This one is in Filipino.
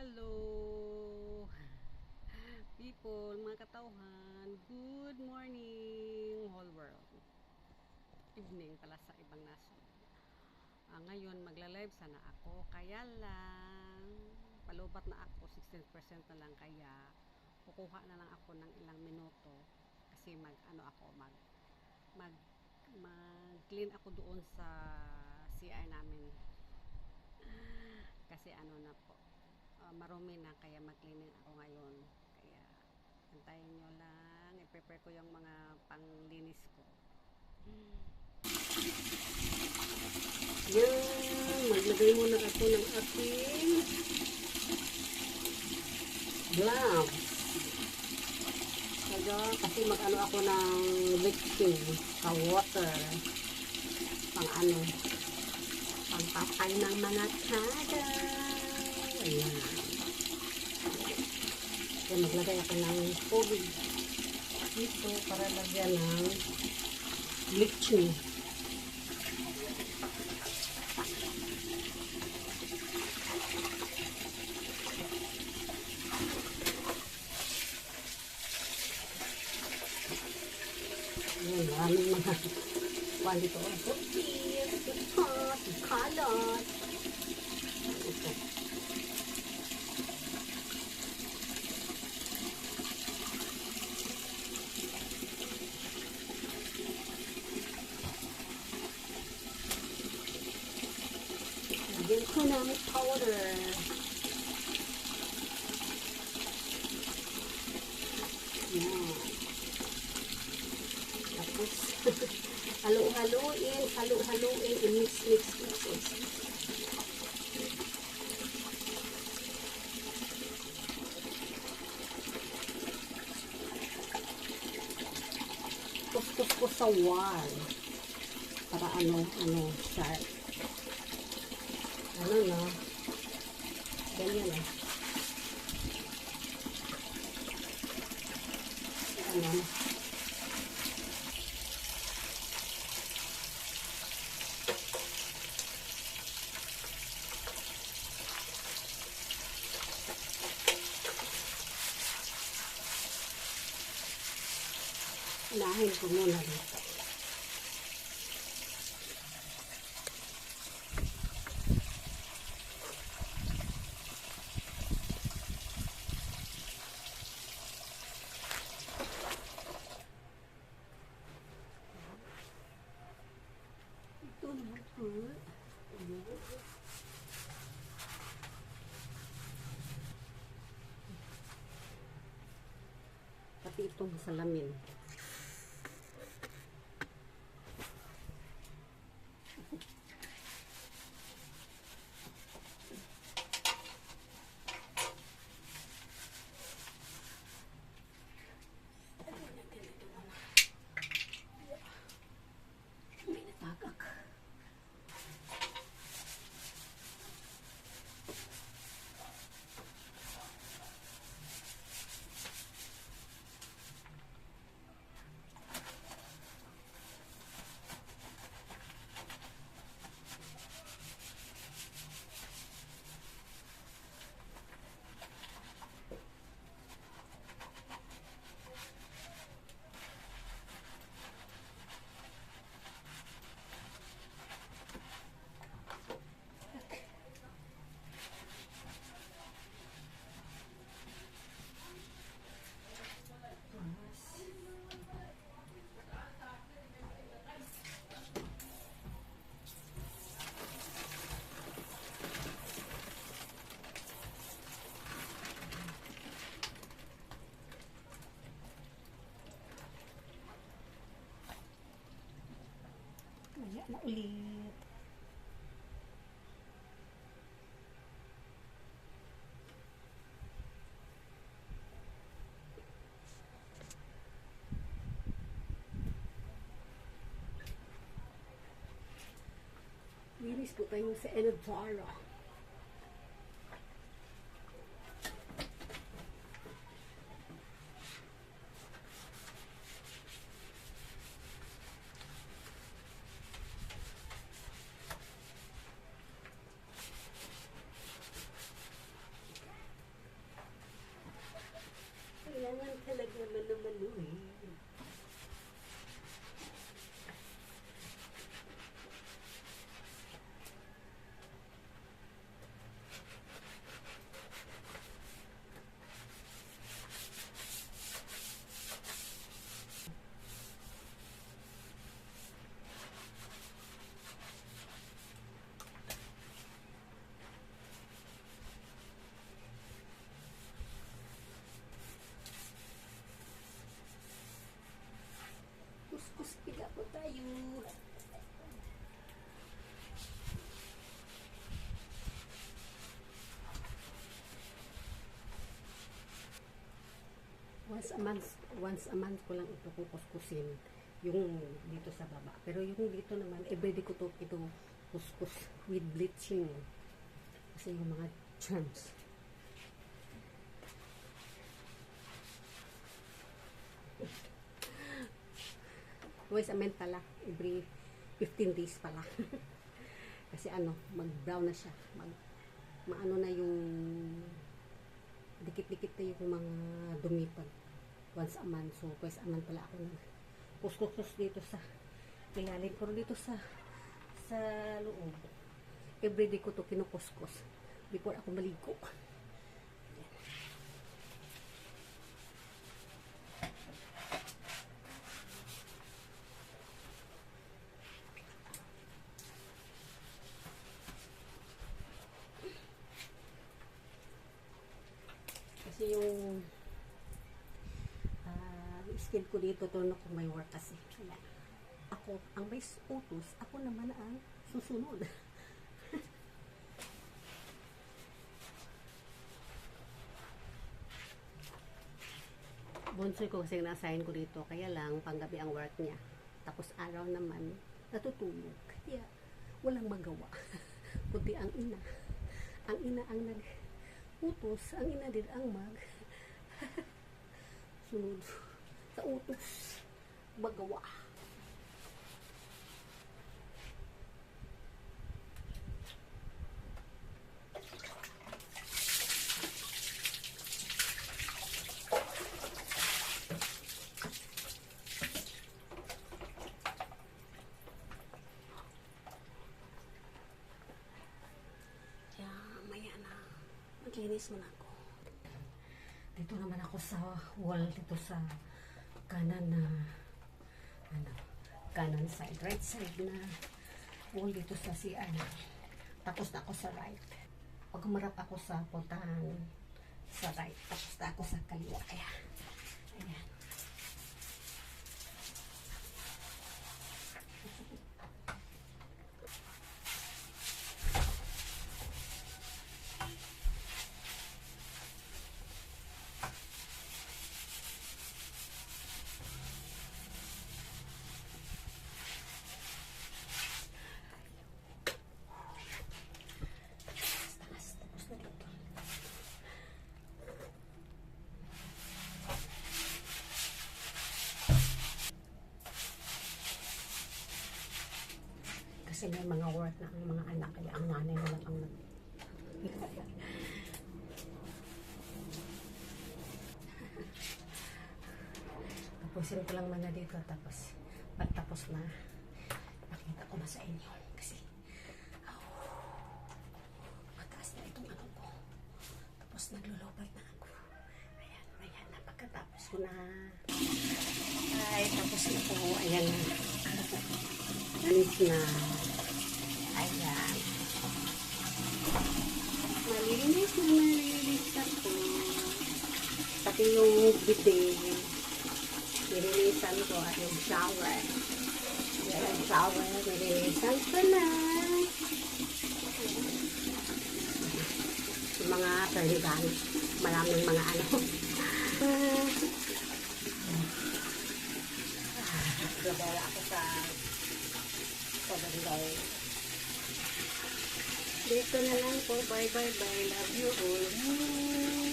Hello people, mga katauhan. Good morning whole world. Evening pala sa ibang nason. Ngayon magla-live sana ako, kaya lang palubat na ako, 16% na lang, kaya kukuha na lang ako ng ilang minuto kasi mag clean ako doon sa CR namin. Kasi na po, marumi na, kaya mag-cleaning ako ngayon. Kaya antayin nyo lang, i-prepare ko yung mga panglinis ko. Yan, maglagay muna ako ng aking gloves. Kaya kasi mag-ano ako ng mixing sa water, pangpatay ng mga tsaga. Ayan. Kaya maglagay ako ng tubig dito para lagyan ng bleaching. Ayan, maraming mga kuwan dito. Pupis, ipat, kalat. Ito. Lagyan ko ng powder. Yan. Tapos, halo-haluin, i-mix. Kuskus ko sa wall. Para sharp. Na. Ganyan na. Ayan. Unahin ko muna dito. Ito naman po. Pati itong salamin. Ayan na ulit. Linis po tayo sa Enadara. once a month ko lang ito kukuskusin yung dito sa baba. Pero yung dito naman, everyday ko ito kuskus with bleaching. Kasi yung mga germs. Twice a month pala. Every 15 days pala. Kasi mag-brown na siya. Maano na yung dikit-dikit na yung mga dumi pag once a month. So, twice a month pala ako na kuskus dito sa ilalim. Pero dito sa loob, everyday ko to kinukuskus before ako maligo. Kasi yung skill ko dito to na kung may work kasi. Kaya ako ang may utos, ako naman ang susunod. Bonsoy ko kasi na-assign ko dito, kaya lang panggabi ang work niya. Tapos araw naman natutulog. Kaya walang magawa. Kundi ang ina. Ang ina ang nag-utos, ang ina din ang sunod sa utos magawa. Maya na maglinis mo na ako. Dito naman ako sa wall, dito sa kanan na kanan side, right side na wall dito sa CR. Tapos na ako sa right. Pag humarap ako sa puntahan sa right, tapos na ako sa kaliwa. Ayan. Kasi may mga work na ang mga anak, kaya ang nanay na lang ang tapusin ko lang muna dito, tapos pagtapos na nakita ko na sa inyo kasi mataas na itong ano ko, tapos naglulobay na ako. Ayan na, pagkatapos ko na tapos na po, ayan na alis na. Ayan. Malinis na po. Pati yung bidet. Nililisan ko at yung shower. Yung shower, nililisan ko na. Yung mga perligan. Maraming mga Labara ako sa barangay. Dito na lang po. Bye. Love you all.